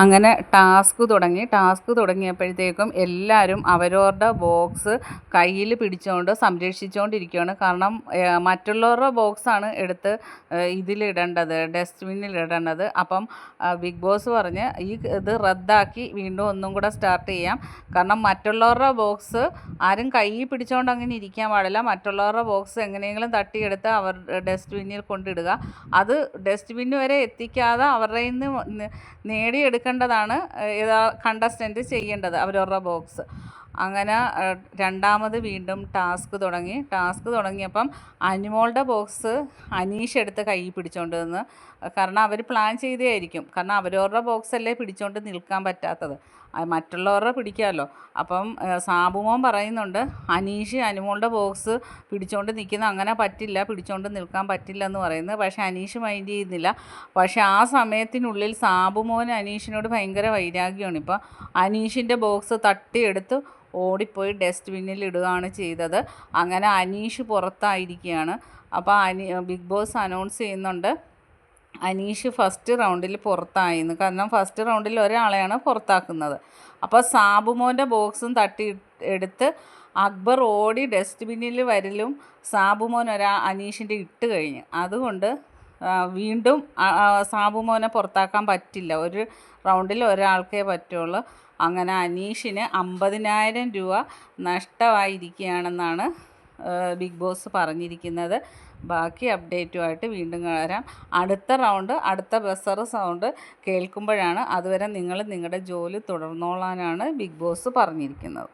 അങ്ങനെ ടാസ്ക് തുടങ്ങിയപ്പോഴത്തേക്കും എല്ലാവരും അവരവരുടെ ബോക്സ് കയ്യിൽ പിടിച്ചുകൊണ്ട് സംരക്ഷിച്ചുകൊണ്ടിരിക്കുകയാണ്. കാരണം മറ്റുള്ളവരുടെ ബോക്സാണ് എടുത്ത് ഇതിലിടേണ്ടത്, ഡസ്റ്റ്ബിന്നിലിടേണ്ടത്. അപ്പം ബിഗ് ബോസ് പറഞ്ഞ് ഇത് റദ്ദാക്കി വീണ്ടും ഒന്നും കൂടെ സ്റ്റാർട്ട് ചെയ്യാം. കാരണം മറ്റുള്ളവരുടെ ബോക്സ് ആരും കയ്യിൽ പിടിച്ചുകൊണ്ട് അങ്ങനെ ഇരിക്കാൻ പാടില്ല. മറ്റുള്ളവരുടെ ബോക്സ് എങ്ങനെയെങ്കിലും തട്ടിയെടുത്ത് അവർ ഡസ്റ്റ്ബിന്നിൽ കൊണ്ടിടുക. അത് ഡസ്റ്റ്ബിന്ന് വരെ എത്തിക്കാതെ അവരുടെ നിന്ന് നേടിയെടുക്കേണ്ടതാണ് കണ്ടസ്റ്റൻറ്റ് ചെയ്യേണ്ടത് അവരവരുടെ ബോക്സ്. അങ്ങനെ രണ്ടാമത് വീണ്ടും ടാസ്ക് തുടങ്ങിയപ്പം അനുമോളുടെ ബോക്സ് അനീഷ് എടുത്ത് കയ്യിൽ പിടിച്ചുകൊണ്ട് നിന്ന്. കാരണം അവർ പ്ലാൻ ചെയ്തതായിരിക്കും. കാരണം അവരവരുടെ ബോക്സല്ലേ പിടിച്ചുകൊണ്ട് നിൽക്കാൻ പറ്റാത്തത്, മറ്റുള്ളവരുടെ പിടിക്കാമല്ലോ. അപ്പം സാബുമോൻ പറയുന്നുണ്ട് അനീഷ് അനുമോളുടെ ബോക്സ് പിടിച്ചുകൊണ്ട് നിൽക്കുന്ന അങ്ങനെ പറ്റില്ല, പിടിച്ചുകൊണ്ട് നിൽക്കാൻ പറ്റില്ല എന്ന് പറയുന്നത്. പക്ഷേ അനീഷ് മൈൻഡ് ചെയ്യുന്നില്ല. പക്ഷേ ആ സമയത്തിനുള്ളിൽ സാബുമോൻ അനീഷിനോട് ഭയങ്കര വൈരാഗ്യമാണ്. ഇപ്പോൾ അനീഷിൻ്റെ ബോക്സ് തട്ടിയെടുത്ത് ഓടിപ്പോയി ഡസ്റ്റ്ബിന്നിൽ ഇടുകയാണ് ചെയ്തത്. അങ്ങനെ അനീഷ് പുറത്തായിരിക്കുകയാണ്. അപ്പോൾ ബിഗ് ബോസ് അനൗൺസ് ചെയ്യുന്നുണ്ട് അനീഷ് ഫസ്റ്റ് റൗണ്ടിൽ പുറത്തായിന്ന്. കാരണം ഫസ്റ്റ് റൗണ്ടിൽ ഒരാളെയാണ് പുറത്താക്കുന്നത്. അപ്പോൾ സാബുമോൻ്റെ ബോക്സും എടുത്ത് അക്ബർ ഓടി ഡസ്റ്റ്ബിന്നിൽ വരലും സാബുമോൻ അനീഷിൻ്റെ ഇട്ട് കഴിഞ്ഞ്. അതുകൊണ്ട് വീണ്ടും സാബുമോനെ പുറത്താക്കാൻ പറ്റില്ല. ഒരു റൗണ്ടിൽ ഒരാൾക്കേ പറ്റുള്ളൂ. അങ്ങനെ അനീഷിന് 50,000 രൂപ നഷ്ടമായിരിക്കുകയാണെന്നാണ് ബിഗ് ബോസ് പറഞ്ഞിരിക്കുന്നത്. ബാക്കി അപ്ഡേറ്റുമായിട്ട് വീണ്ടും വരാം. അടുത്ത ബസർ സൗണ്ട് കേൾക്കുമ്പോഴാണ്. അതുവരെ നിങ്ങൾ നിങ്ങളുടെ ജോലി തുടർന്നോളാനാണ് ബിഗ് ബോസ് പറഞ്ഞിരിക്കുന്നത്.